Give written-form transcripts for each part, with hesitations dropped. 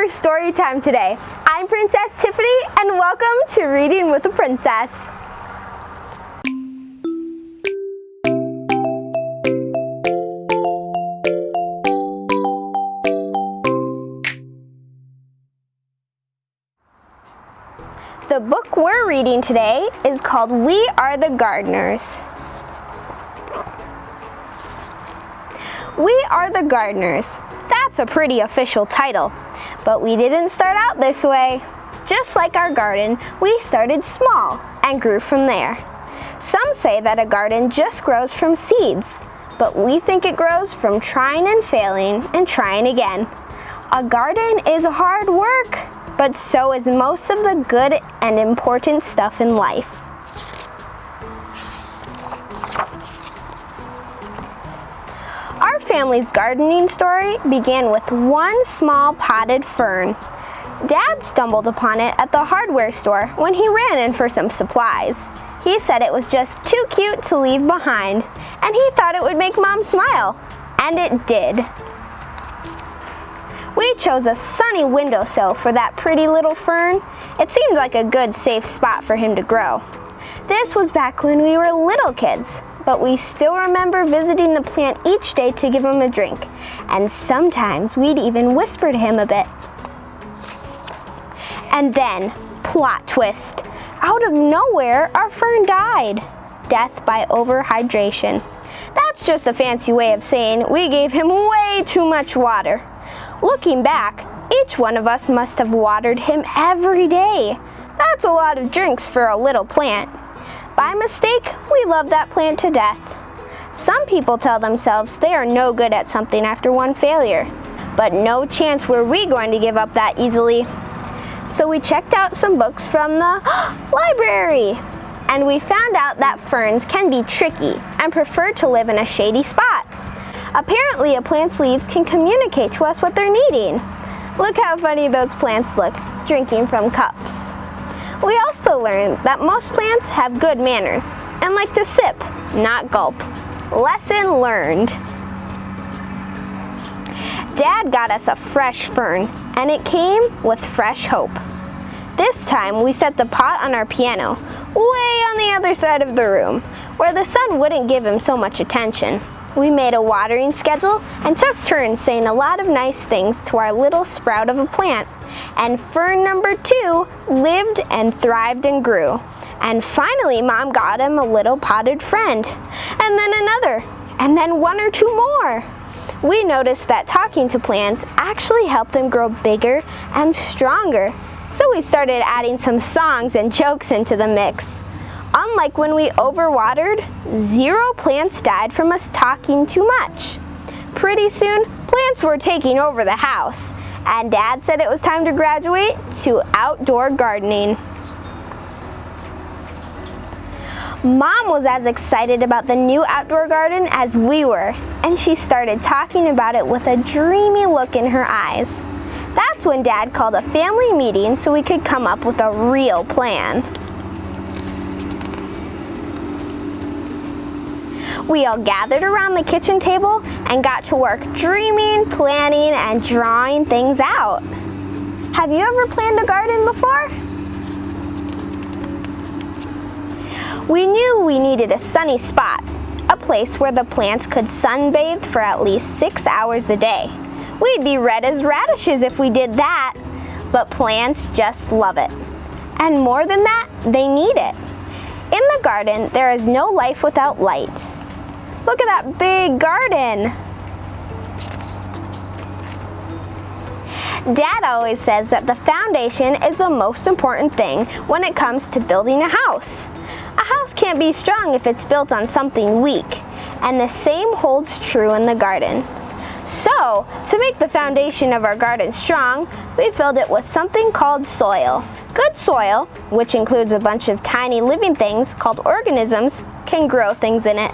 for story time today. I'm Princess Tiffany and welcome to Reading with a Princess. The book we're reading today is called We Are the Gardeners. We Are the Gardeners. That's a pretty official title, but we didn't start out this way. Just like our garden, we started small and grew from there. Some say that a garden just grows from seeds, but we think it grows from trying and failing and trying again. A garden is hard work, but so is most of the good and important stuff in life. Our family's gardening story began with one small potted fern. Dad stumbled upon it at the hardware store when he ran in for some supplies. He said it was just too cute to leave behind, and he thought it would make Mom smile. And it did. We chose a sunny windowsill for that pretty little fern. It seemed like a good, safe spot for him to grow. This was back when we were little kids, but we still remember visiting the plant each day to give him a drink, and sometimes we'd even whisper to him a bit. And then, plot twist, out of nowhere, our fern died. Death by overhydration. That's just a fancy way of saying we gave him way too much water. Looking back, each one of us must have watered him every day. That's a lot of drinks for a little plant. By mistake, we love that plant to death. Some people tell themselves they are no good at something after one failure, but no chance were we going to give up that easily. So we checked out some books from the library, and we found out that ferns can be tricky and prefer to live in a shady spot. Apparently, a plant's leaves can communicate to us what they're needing. Look how funny those plants look, drinking from cups. We also learned that most plants have good manners and like to sip, not gulp. Lesson learned. Dad got us a fresh fern, and it came with fresh hope. This time, we set the pot on our piano, way on the other side of the room, where the sun wouldn't give him so much attention. We made a watering schedule and took turns saying a lot of nice things to our little sprout of a plant. And fern number 2 lived and thrived and grew. And finally, Mom got him a little potted friend. And then another. And then 1 or 2 more. We noticed that talking to plants actually helped them grow bigger and stronger. So we started adding some songs and jokes into the mix. Unlike when we overwatered, 0 plants died from us talking too much. Pretty soon, plants were taking over the house, and Dad said it was time to graduate to outdoor gardening. Mom was as excited about the new outdoor garden as we were, and she started talking about it with a dreamy look in her eyes. That's when Dad called a family meeting so we could come up with a real plan. We all gathered around the kitchen table and got to work dreaming, planning, and drawing things out. Have you ever planned a garden before? We knew we needed a sunny spot, a place where the plants could sunbathe for at least 6 hours a day. We'd be red as radishes if we did that, but plants just love it. And more than that, they need it. In the garden, there is no life without light. Look at that big garden. Dad always says that the foundation is the most important thing when it comes to building a house. A house can't be strong if it's built on something weak, and the same holds true in the garden. So, to make the foundation of our garden strong, we filled it with something called soil. Good soil, which includes a bunch of tiny living things called organisms, can grow things in it.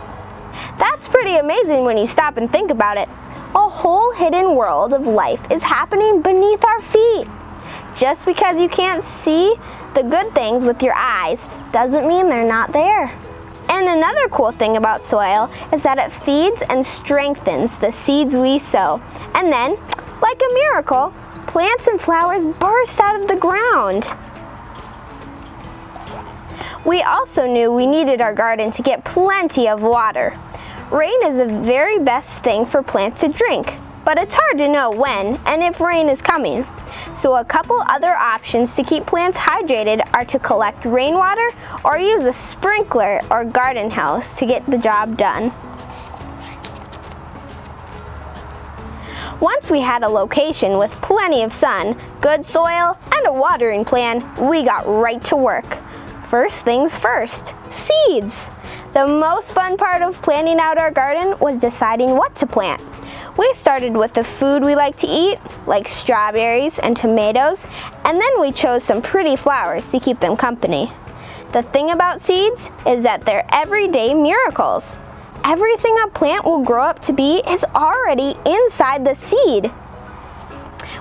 That's pretty amazing when you stop and think about it. A whole hidden world of life is happening beneath our feet. Just because you can't see the good things with your eyes doesn't mean they're not there. And another cool thing about soil is that it feeds and strengthens the seeds we sow. And then, like a miracle, plants and flowers burst out of the ground. We also knew we needed our garden to get plenty of water. Rain is the very best thing for plants to drink, but it's hard to know when and if rain is coming. So a couple other options to keep plants hydrated are to collect rainwater or use a sprinkler or garden hose to get the job done. Once we had a location with plenty of sun, good soil, and a watering plan, we got right to work. First things first, seeds. The most fun part of planning out our garden was deciding what to plant. We started with the food we like to eat, like strawberries and tomatoes, and then we chose some pretty flowers to keep them company. The thing about seeds is that they're everyday miracles. Everything a plant will grow up to be is already inside the seed.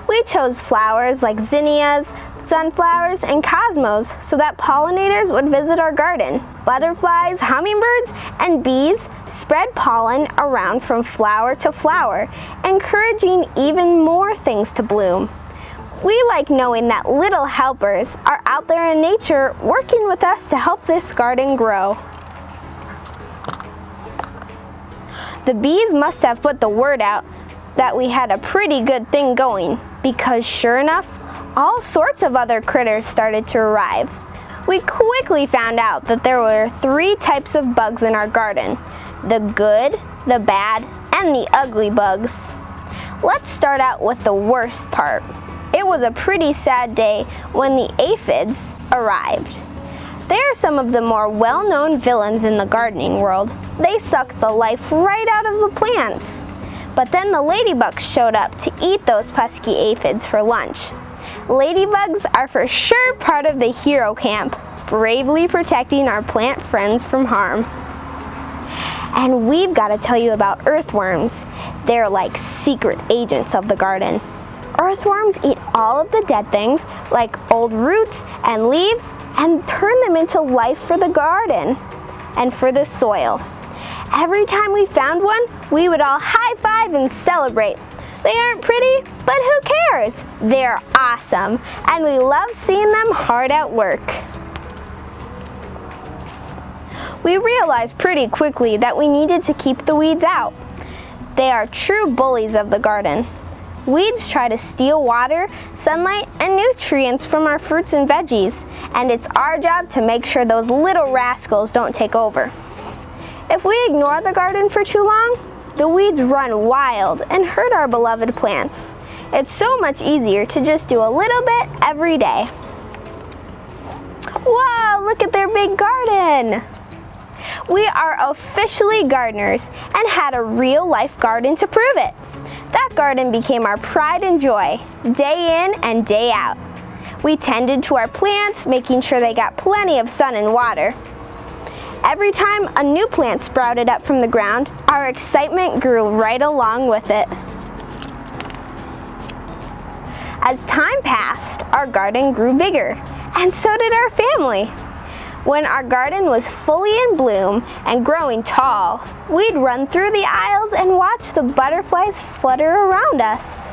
We chose flowers like zinnias, sunflowers, and cosmos so that pollinators would visit our garden. Butterflies, hummingbirds, and bees spread pollen around from flower to flower, encouraging even more things to bloom. We like knowing that little helpers are out there in nature working with us to help this garden grow. The bees must have put the word out that we had a pretty good thing going, because sure enough, all sorts of other critters started to arrive. We quickly found out that there were 3 types of bugs in our garden: the good, the bad, and the ugly bugs. Let's start out with the worst part. It was a pretty sad day when the aphids arrived. They are some of the more well-known villains in the gardening world. They suck the life right out of the plants. But then the ladybugs showed up to eat those pesky aphids for lunch. Ladybugs are for sure part of the hero camp, bravely protecting our plant friends from harm. And we've got to tell you about earthworms. They're like secret agents of the garden. Earthworms eat all of the dead things, like old roots and leaves, and turn them into life for the garden and for the soil. Every time we found one, we would all high-five and celebrate. They aren't pretty, but who cares? They're awesome, and we love seeing them hard at work. We realized pretty quickly that we needed to keep the weeds out. They are true bullies of the garden. Weeds try to steal water, sunlight, and nutrients from our fruits and veggies, and it's our job to make sure those little rascals don't take over. If we ignore the garden for too long, the weeds run wild and hurt our beloved plants. It's so much easier to just do a little bit every day. Wow, look at their big garden! We are officially gardeners and had a real-life garden to prove it. That garden became our pride and joy, day in and day out. We tended to our plants, making sure they got plenty of sun and water. Every time a new plant sprouted up from the ground, our excitement grew right along with it. As time passed, our garden grew bigger, and so did our family. When our garden was fully in bloom and growing tall, we'd run through the aisles and watch the butterflies flutter around us.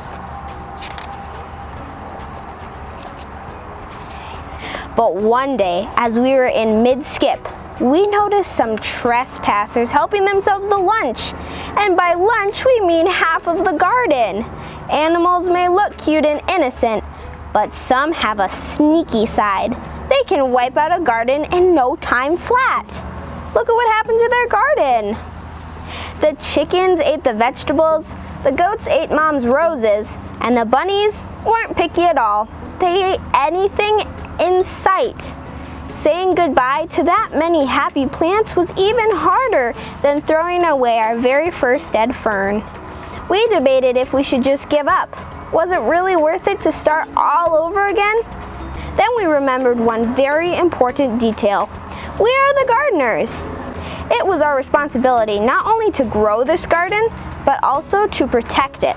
But one day, as we were in mid-skip, we noticed some trespassers helping themselves to lunch. And by lunch, we mean half of the garden. Animals may look cute and innocent, but some have a sneaky side. They can wipe out a garden in no time flat. Look at what happened to their garden. The chickens ate the vegetables, the goats ate Mom's roses, and the bunnies weren't picky at all. They ate anything in sight. Saying goodbye to that many happy plants was even harder than throwing away our very first dead fern. We debated if we should just give up. Was it really worth it to start all over again? Then we remembered one very important detail. We are the gardeners. It was our responsibility not only to grow this garden, but also to protect it.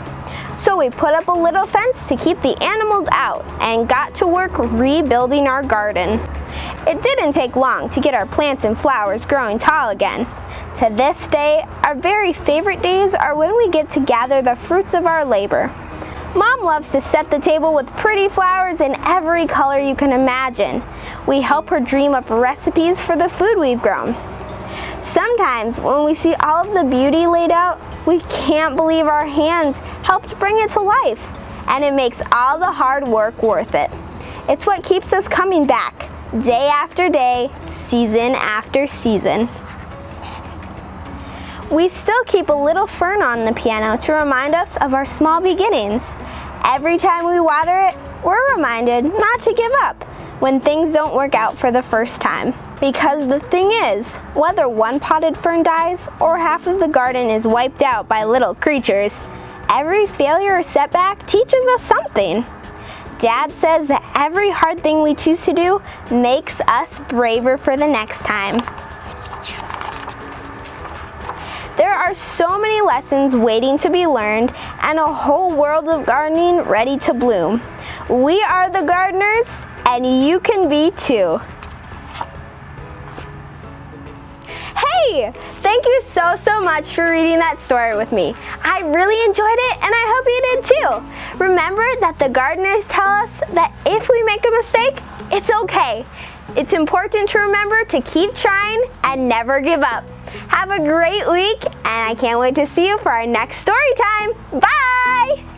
So we put up a little fence to keep the animals out and got to work rebuilding our garden. It didn't take long to get our plants and flowers growing tall again. To this day, our very favorite days are when we get to gather the fruits of our labor. Mom loves to set the table with pretty flowers in every color you can imagine. We help her dream up recipes for the food we've grown. Sometimes when we see all of the beauty laid out, we can't believe our hands helped bring it to life, and it makes all the hard work worth it. It's what keeps us coming back, day after day, season after season. We still keep a little fern on the piano to remind us of our small beginnings. Every time we water it, we're reminded not to give up when things don't work out for the first time. Because the thing is, whether one potted fern dies or half of the garden is wiped out by little creatures, every failure or setback teaches us something. Dad says that every hard thing we choose to do makes us braver for the next time. There are so many lessons waiting to be learned and a whole world of gardening ready to bloom. We are the gardeners, and you can be too. Hey, thank you so much for reading that story with me. I really enjoyed it, and I hope you did too. Remember that the gardeners tell us that if we make a mistake, it's okay. It's important to remember to keep trying and never give up. Have a great week, and I can't wait to see you for our next story time. Bye!